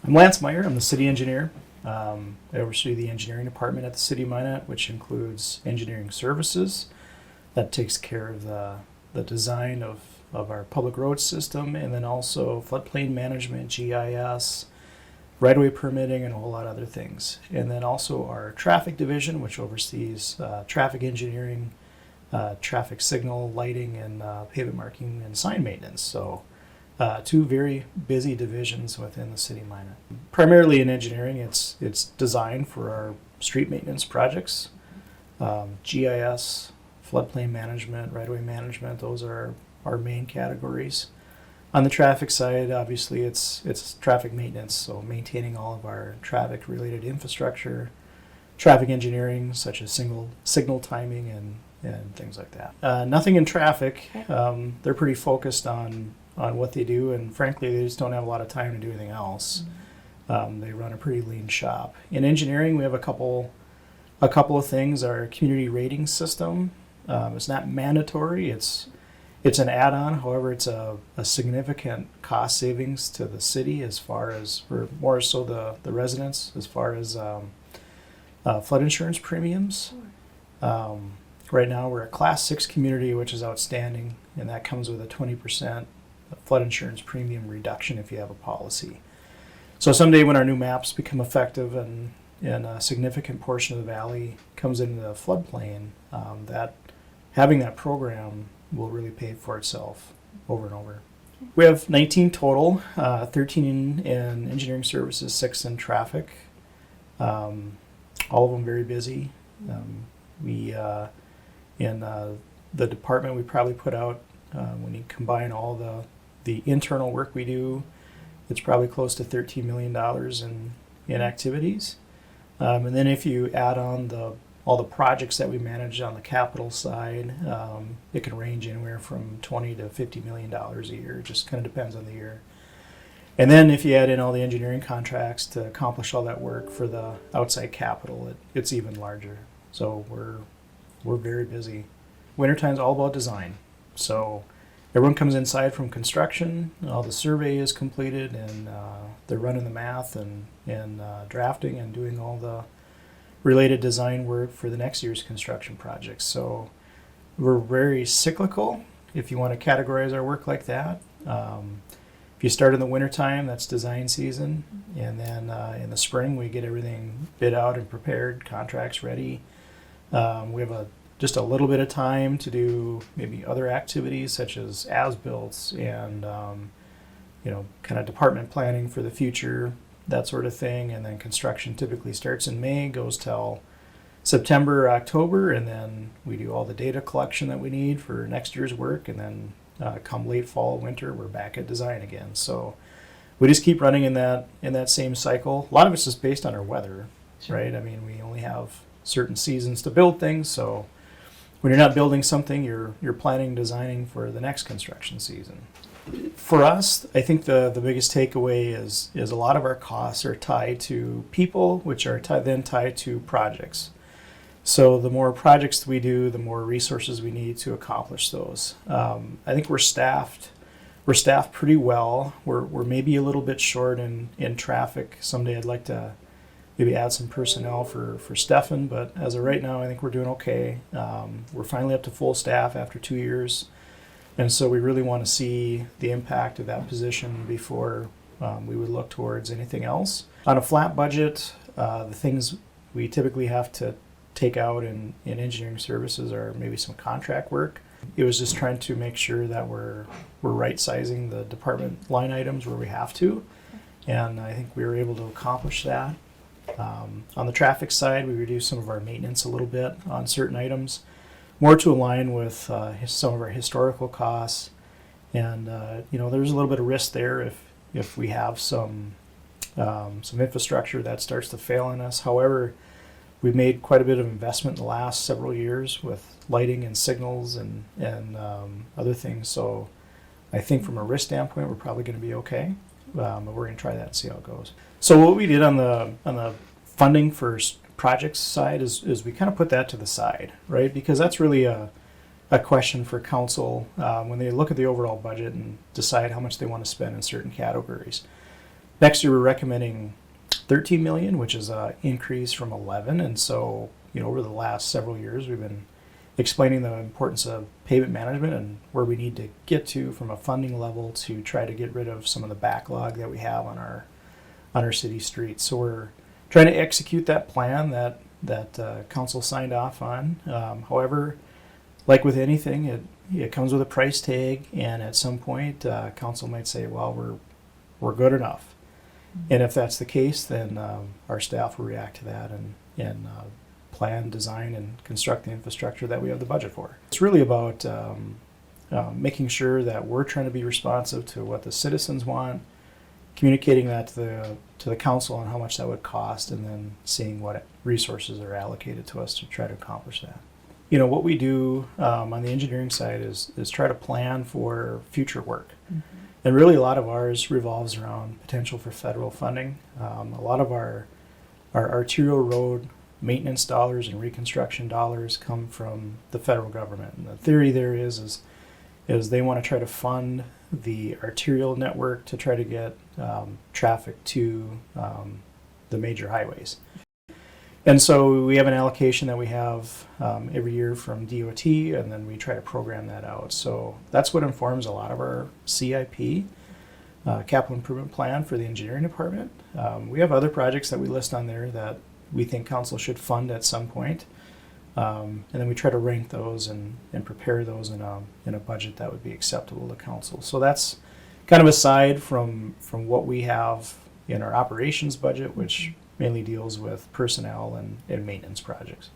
I'm Lance Meyer. I'm the city engineer. I oversee the engineering department at the city of Minot, which includes engineering services. That takes care of the design of our public road system, and then also floodplain management, GIS, right-of-way permitting, and a whole lot of other things. And then also our traffic division, which oversees traffic engineering, traffic signal lighting, and pavement marking and sign maintenance. So two very busy divisions within the city of Minot. Primarily in engineering, it's designed for our street maintenance projects, GIS, floodplain management, right-of-way management. Those are our main categories. On the traffic side, obviously, it's traffic maintenance, so maintaining all of our traffic-related infrastructure, traffic engineering, such as signal timing and things like that. Nothing in traffic. They're pretty focused on what they do, and frankly, they just don't have a lot of time to do anything else. They run a pretty lean shop. In engineering, we have a couple of things. Our community rating system. It's not mandatory. It's an add-on. However, it's a significant cost savings to the city as far as, or more so the residents, as far as flood insurance premiums. Right now, we're a Class 6 community, which is outstanding, and that comes with a 20% flood insurance premium reduction if you have a policy. So someday when our new maps become effective and a significant portion of the valley comes into the floodplain, that having that program will really pay for itself over and over. We have 19 total, 13 in engineering services, 6 in traffic. All of them very busy. We in the department, we probably put out, when you combine all the internal work we do, it's probably close to $13 million in activities. And then if you add on all the projects that we manage on the capital side, it can range anywhere from $20 to $50 million a year. It just kind of depends on the year. And then if you add in all the engineering contracts to accomplish all that work for the outside capital, it's even larger. So we're very busy. Wintertime's all about design. So everyone comes inside from construction, all the survey is completed, and they're running the math and drafting and doing all the related design work for the next year's construction projects. So we're very cyclical, if you want to categorize our work like that. If you start in the wintertime, that's design season. And then in the spring, we get everything bid out and prepared, contracts ready. We have just a little bit of time to do maybe other activities such as as-builts and kind of department planning for the future, that sort of thing. And then construction typically starts in May, goes till September, October, and then we do all the data collection that we need for next year's work. And then come late fall, winter, we're back at design again. So we just keep running in that same cycle. A lot of it's just based on our weather, Sure. right? I mean, we only have certain seasons to build things, so when you're not building something, you're planning, designing for the next construction season. For us, I think the biggest takeaway is a lot of our costs are tied to people, which are then tied to projects. So the more projects we do, the more resources we need to accomplish those. I think we're staffed pretty well. We're maybe a little bit short in traffic. Someday I'd like to maybe add some personnel for Stefan, but as of right now, I think we're doing okay. We're finally up to full staff after 2 years, and so we really want to see the impact of that position before we would look towards anything else. On a flat budget, the things we typically have to take out in engineering services are maybe some contract work. It was just trying to make sure that we're right-sizing the department line items where we have to, and I think we were able to accomplish that. On the traffic side, we reduced some of our maintenance a little bit on certain items, more to align with some of our historical costs. And there's a little bit of risk there if we have some infrastructure that starts to fail on us. However, we've made quite a bit of investment in the last several years with lighting and signals and other things. So I think from a risk standpoint, we're probably going to be okay. But we're going to try that and see how it goes. So what we did on the funding for projects side is we kind of put that to the side, right? Because that's really a question for council when they look at the overall budget and decide how much they want to spend in certain categories. Next year, we're recommending 13 million, which is an increase from 11. And so, over the last several years, we've been explaining the importance of pavement management and where we need to get to from a funding level to try to get rid of some of the backlog that we have on our city streets. So we're trying to execute that plan that council signed off on. However, like with anything, it comes with a price tag, and at some point, council might say, "Well, we're good enough." And if that's the case, then our staff will react to that and plan, design, and construct the infrastructure that we have the budget for. It's really about making sure that we're trying to be responsive to what the citizens want, communicating that to the council on how much that would cost, and then seeing what resources are allocated to us to try to accomplish that. What we do on the engineering side is try to plan for future work. Mm-hmm. And really a lot of ours revolves around potential for federal funding. A lot of our arterial road maintenance dollars and reconstruction dollars come from the federal government. And the theory there is they want to try to fund the arterial network to try to get traffic to the major highways. And so we have an allocation that we have every year from DOT, and then we try to program that out. So that's what informs a lot of our CIP, capital improvement plan for the engineering department. We have other projects that we list on there that we think council should fund at some point. And then we try to rank those and prepare those in a budget that would be acceptable to council. So that's kind of aside from what we have in our operations budget, which mainly deals with personnel and maintenance projects.